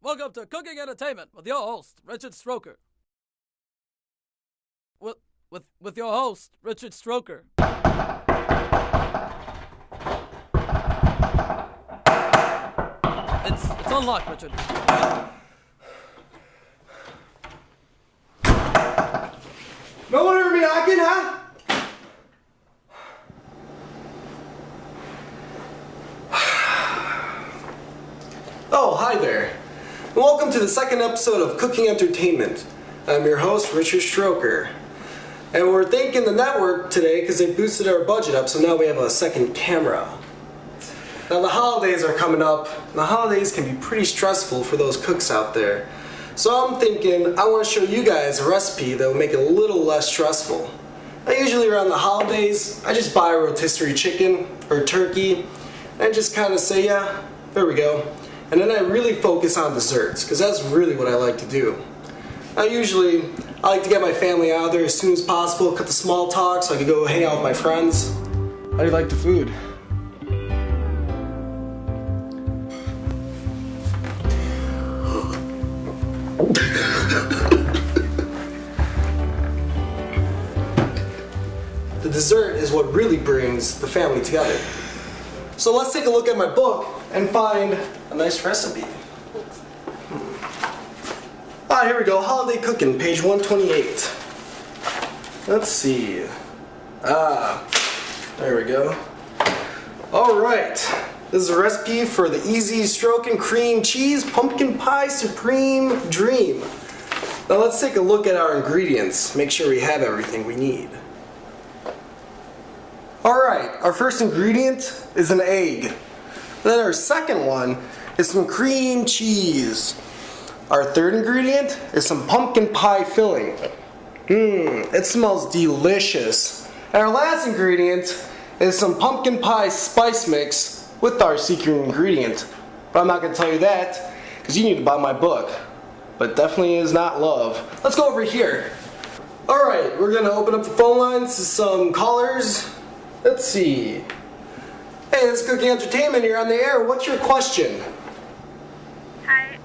Welcome to Cooking Entertainment with your host, Richard Stroker. With your host, Richard Stroker. It's unlocked, Richard. No one ever be knocking, huh? Oh, hi there. And welcome to the second episode of Cooking Entertainment. I'm your host, Richard Stroker. And we're thanking the network today because they boosted our budget up, so now we have a second camera. Now the holidays are coming up. The holidays can be pretty stressful for those cooks out there. So I'm thinking I want to show you guys a recipe that will make it a little less stressful. Now usually around the holidays, I just buy a rotisserie chicken or turkey and just kind of say, yeah, there we go. And then I really focus on desserts because that's really what I like to do. Now usually I like to get my family out there as soon as possible, cut the small talk so I can go hang out with my friends. How do you like the food? The dessert is what really brings the family together. So let's take a look at my book and find a nice recipe. Ah, here we go, Holiday Cooking, page 128. Let's see. There we go. Alright, this is a recipe for the Easy Stroke and Cream Cheese Pumpkin Pie Supreme Dream. Now let's take a look at our ingredients, make sure we have everything we need. Alright, our first ingredient is an egg. Then our second one is some cream cheese. Our third ingredient is some pumpkin pie filling. It smells delicious. And our last ingredient is some pumpkin pie spice mix with our secret ingredient. But I'm not going to tell you that because you need to buy my book. But it definitely is not love. Let's go over here. Alright, we're going to open up the phone lines to some callers. Let's see. Hey, it's Cooking Entertainment. You're on the air. What's your question? Hi,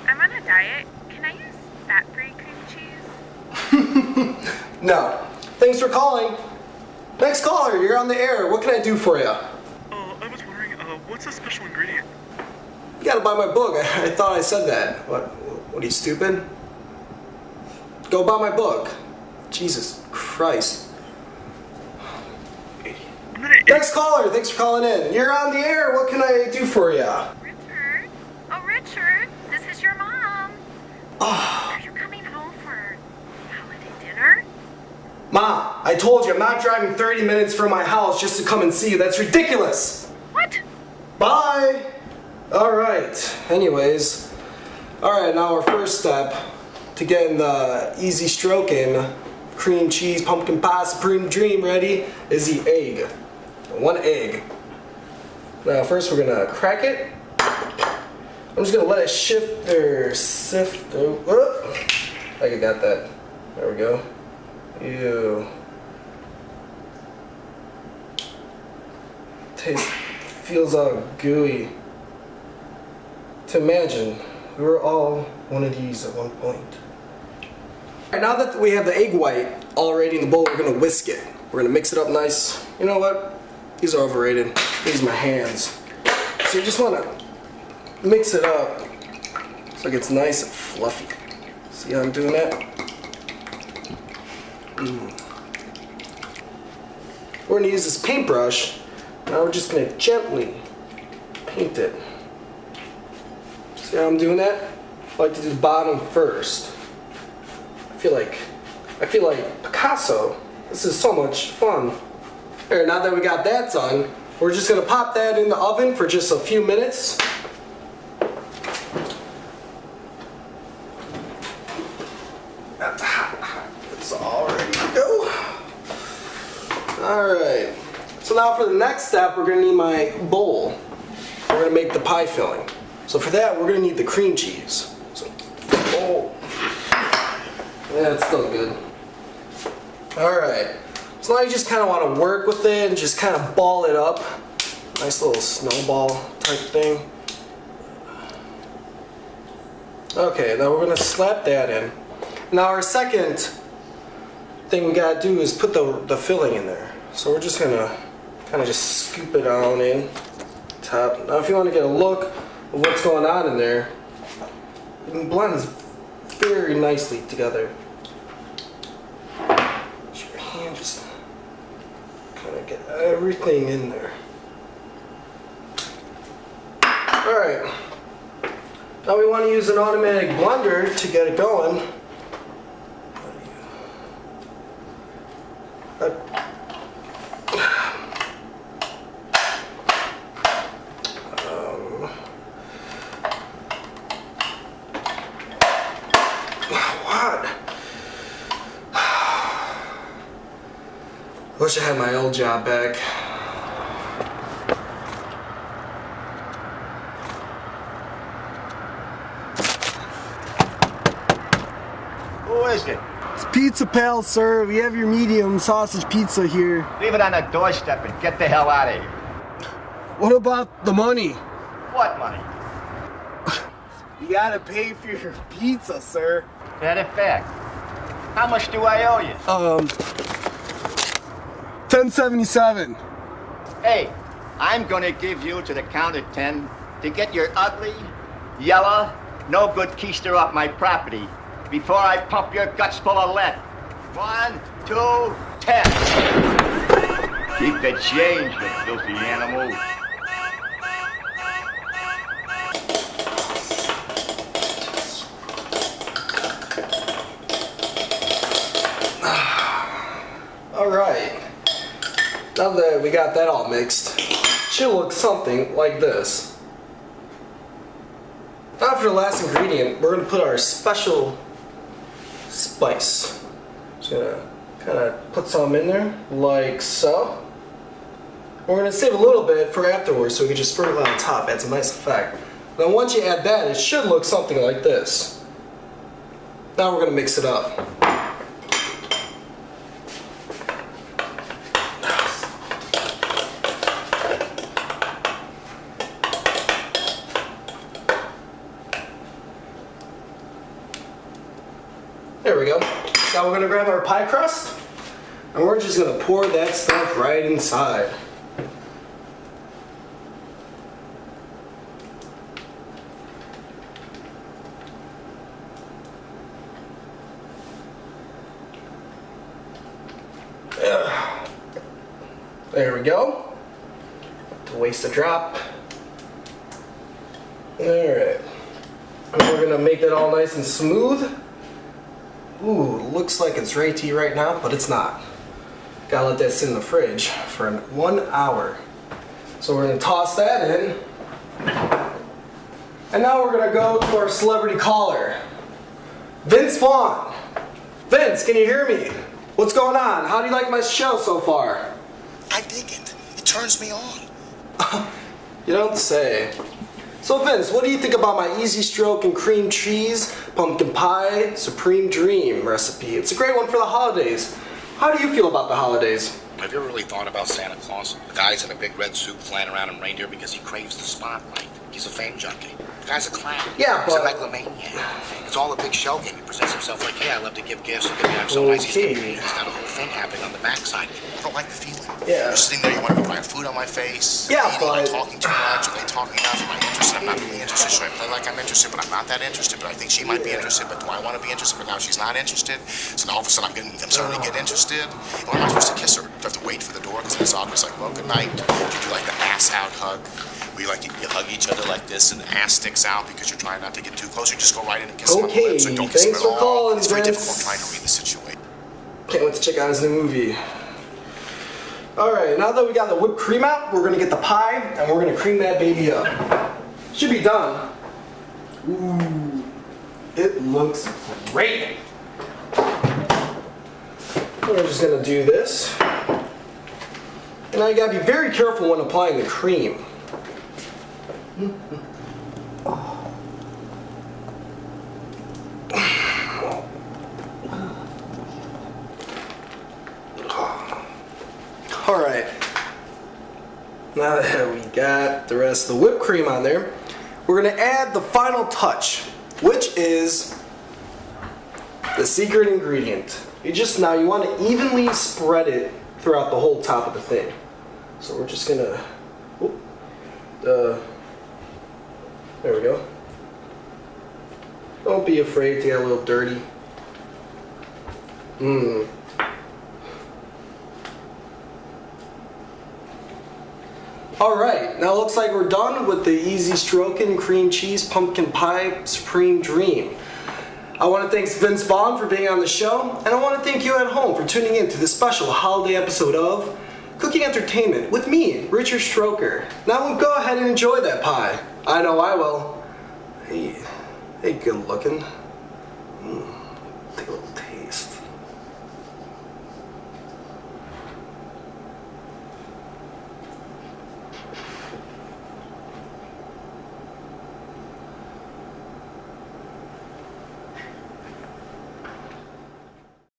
I'm on a diet. Can I use fat-free cream cheese? No. Thanks for calling. Next caller, you're on the air. What can I do for you? I was wondering, what's a special ingredient? You gotta buy my book. I thought I said that. What are you, stupid? Go buy my book. Jesus Christ. Next caller, thanks for calling in. You're on the air. What can I do for you? Richard? Oh, Richard, this is your mom. Oh. Are you coming home for holiday dinner? Mom, I told you I'm not driving 30 minutes from my house just to come and see you. That's ridiculous. What? Bye. Alright, anyways. Alright, now our first step to getting the Easy Stroking Cream Cheese Pumpkin Pie Supreme Dream ready is the egg. One egg. Now first we're gonna crack it. I'm just gonna let it sift. Oh, I got that. There we go. Ew. Feels all gooey. To imagine, we were all one of these at one point. Alright, now that we have the egg white already in the bowl, we're gonna whisk it. We're gonna mix it up nice. You know what? These are overrated. These are my hands. So you just wanna mix it up so it gets nice and fluffy. See how I'm doing that? We're gonna use this paintbrush. Now we're just gonna gently paint it. See how I'm doing that? I like to do the bottom first. I feel like Picasso. This is so much fun. There, now that we got that done, we're just gonna pop that in the oven for just a few minutes. That's hot. It's all ready to go. Alright. So now for the next step, we're gonna need my bowl. We're gonna make the pie filling. So for that, we're gonna need the cream cheese. So, yeah, it's still good. Alright. So now you just kind of want to work with it and just kind of ball it up. Nice little snowball type thing. Okay, now we're gonna slap that in. Now our second thing we gotta do is put the filling in there. So we're just gonna kind of just scoop it on in top. Now if you want to get a look of what's going on in there, you can blend this very nicely together. Use your hand, just kind of get everything in there. Alright. Now we want to use an automatic blender to get it going. What? Wish I had my old job back. Who is it? It's Pizza Pal, sir. We have your medium sausage pizza here. Leave it on the doorstep and get the hell out of here. What about the money? What money? You gotta pay for your pizza, sir. That a fact. How much do I owe you? $10.77. Hey, I'm gonna give you to the count of 10 to get your ugly, yellow, no good keister off my property before I pump your guts full of lead. 1, 2, 10. Keep the change, you filthy animal. Alright. Now that we got that all mixed, it should look something like this. Now for the last ingredient, we're going to put our special spice. Just gonna kind of put some in there, like so. We're going to save a little bit for afterwards so we can just sprinkle it on top, add some nice effect. Then once you add that, it should look something like this. Now we're going to mix it up. There we go. Now we're going to grab our pie crust and we're just going to pour that stuff right inside. There we go. Don't waste a drop. Alright. We're going to make that all nice and smooth. Ooh, looks like it's ready to eat right now, but it's not. Gotta let that sit in the fridge for 1 hour. So we're gonna toss that in. And now we're gonna go to our celebrity caller, Vince Vaughn. Vince, can you hear me? What's going on? How do you like my show so far? I dig it. It turns me on. You don't say. So Vince, what do you think about my easy stroke and cream cheese pumpkin pie supreme dream recipe? It's a great one for the holidays. How do you feel about the holidays? Have you ever really thought about Santa Claus? The guy's in a big red suit flying around in reindeer because he craves the spotlight. He's a fame junkie. The guy's a clown. Yeah, He's but... a megalomaniac. It's all a big shell game. He presents himself like, yeah, I love to give gifts. Look at me, I'm so nice. Okay. He's got a whole thing happening on the backside. I don't like the feeling. Yeah. You're sitting there, you want to be putting food on my face. Yeah, eating, but... I'm talking too much. Are they talking enough? Am I interested? I'm not really interested. Should I play like I'm interested? But I'm not that interested. But I think she might be interested. But do I want to be interested? But now she's not interested. So now all of a sudden I'm starting to get interested. And when am I supposed to kiss her? Do I have to wait for the door? Because it's always like, well, good night. Do you do like the ass out hug? Where you hug each other like this and the ass sticks out because you're trying not to get too close. You just go right in and kiss them on the lips. Or don't kiss them thanks at for all. calling, It's very Vince. difficult trying to read the situation. Can't wait to check out his new movie. Alright, now that we got the whipped cream out, we're going to get the pie and we're going to cream that baby up. Should be done. Ooh, it looks great. We're just going to do this. And now you got to be very careful when applying the cream. Alright, now that we got the rest of the whipped cream on there, we're going to add the final touch. which is the secret ingredient. You want to evenly spread it throughout the whole top of the thing. So we're just gonna, there we go. Don't be afraid to get a little dirty. Alright, now it looks like we're done with the Easy Strokin' Cream Cheese Pumpkin Pie Supreme Dream. I want to thank Vince Vaughn for being on the show, and I want to thank you at home for tuning in to this special holiday episode of Cooking Entertainment with me, Richard Stroker. Now go ahead and enjoy that pie. I know I will. Hey, good looking. Take a little